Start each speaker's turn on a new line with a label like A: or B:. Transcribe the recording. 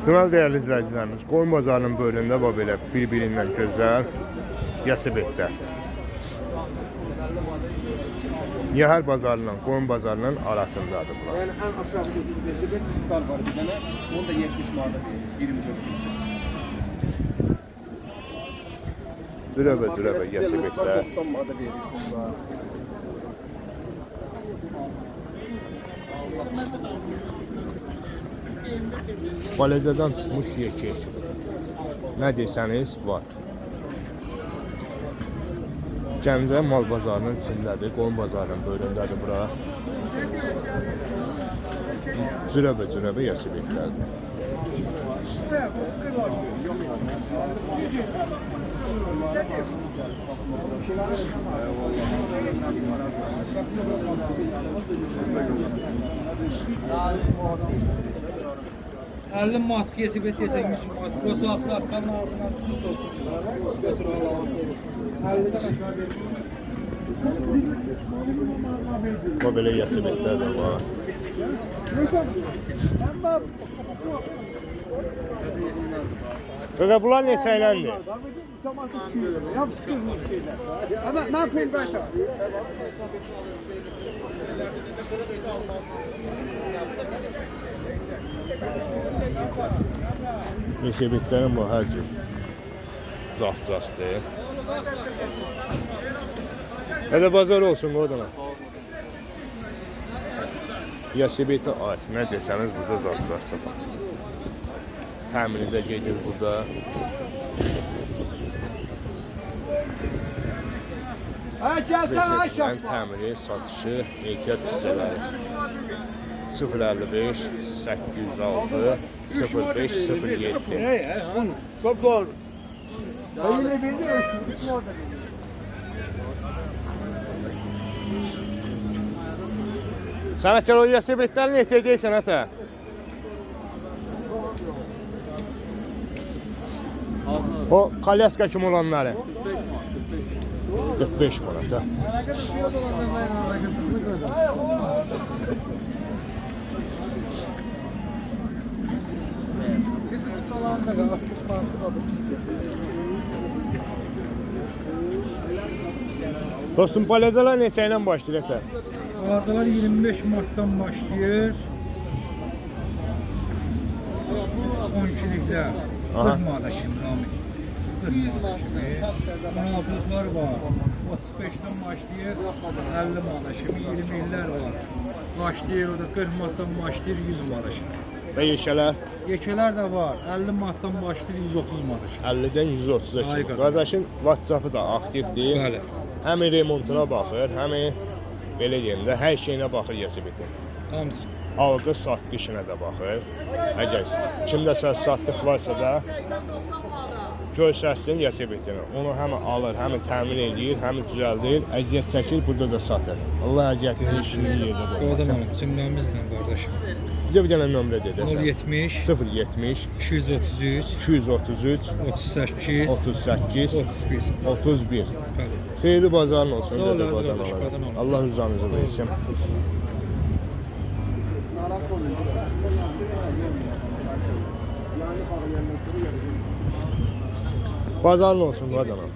A: Deməli, dəyərli izləyicilərimiz, qoyun bazarının bölümündə bu belə bir-birindən gözəl yasıb etlər. Yəhər bazarının, qoyun bazarının arasındadır bunlar.
B: Yəni ən aşağı bir star var bir dənə, onu da 70 manata verir, 24
A: Cürəbə yasıb etlər.
B: 90 manata verir.
A: Balacadan tutmuş yekək. Nə desəniz var. Gəncə mal bazarının içindədir, qoyun bazarının bölümündədir bura. Cürəbə yasıb etlərdir.
C: Elli mat kesip et yesen 100 mat. Burası aksakan ardından tut olsun. Götür Allah'a. 50'den aşağı verir.
A: Bu belə yasıb etlərdir var. Qaqa, bunlar neçə iləndir?
B: Mən pul bəkəm.
A: Yasıb etlərin bu hər cür zaf-zastır. Hədə bazar olsun qoydana. Yasıb eti ay, nə desəniz burada zaf-zastır. Təmiri də gedir burada. Resetlərin təmiri, satışı, ehtiyat hissələri 055 806 05 07.
B: Çok doğru. Yine bildi ölçüm, bütün orada bildi.
A: Sənətkar o yasıb etlərin neçə deyirsən ətə? O kalyaska kim olanları? 45 manata.
B: Alakası fiyat olandan ben alakasını gördüm. Bizim tutulan da 60 mantık aldım size.
A: Dostum, palacalar neçə ilə başlayır ətə?
C: Ağazalar 25 Mart'tan başlayır. 12'likler. 40 manata şimdi Rami. 40 manata şimdi. 16'lıklar var. 35'ten başlayır. 50 manata şimdi. 20'ler var. Başlayır o da 40 Mart'tan başlayır 100 manata şimdi.
A: Və yeşələr
C: Yekeler de var. 50 Mart'tan başlayır 130 manata şimdi.
A: 50-dən 130-a
C: Ay
A: kimi.
C: qadın.
A: Qardaşın WhatsApp-ı da aktivdir.
C: Bəli.
A: Həmi remontuna baxır, həmi belə deyim də hər şeyinə baxır yasıb etin.
C: Hamısı.
A: Alqı satqı işinə də baxır. Əgər kimdəsə satlıq varsa da görsəsin yasıb etini. Onu həm alır, həm təmin edir, həm düzəldir, əziyyət çəkir, burada da satır. Allah əziyyətin heç bir yerdə
C: Oradan
A: qoymasın.
C: alım. Cümlemizle kardeşim.
A: Bizə bir dənə nömrə dedəsən.
C: 070
A: 070
C: 233
A: 233
C: 38
A: 38
C: 31.
A: 31.
C: Bəli.
A: Xeyirli bazarın olsun.
C: Sağ ol,
A: dedi
C: əziz
A: qadan
C: qardaş,
A: olaraq.
C: qadan olsun.
A: Allah rızanızı versin. Bazarın olsun qadan olaraq.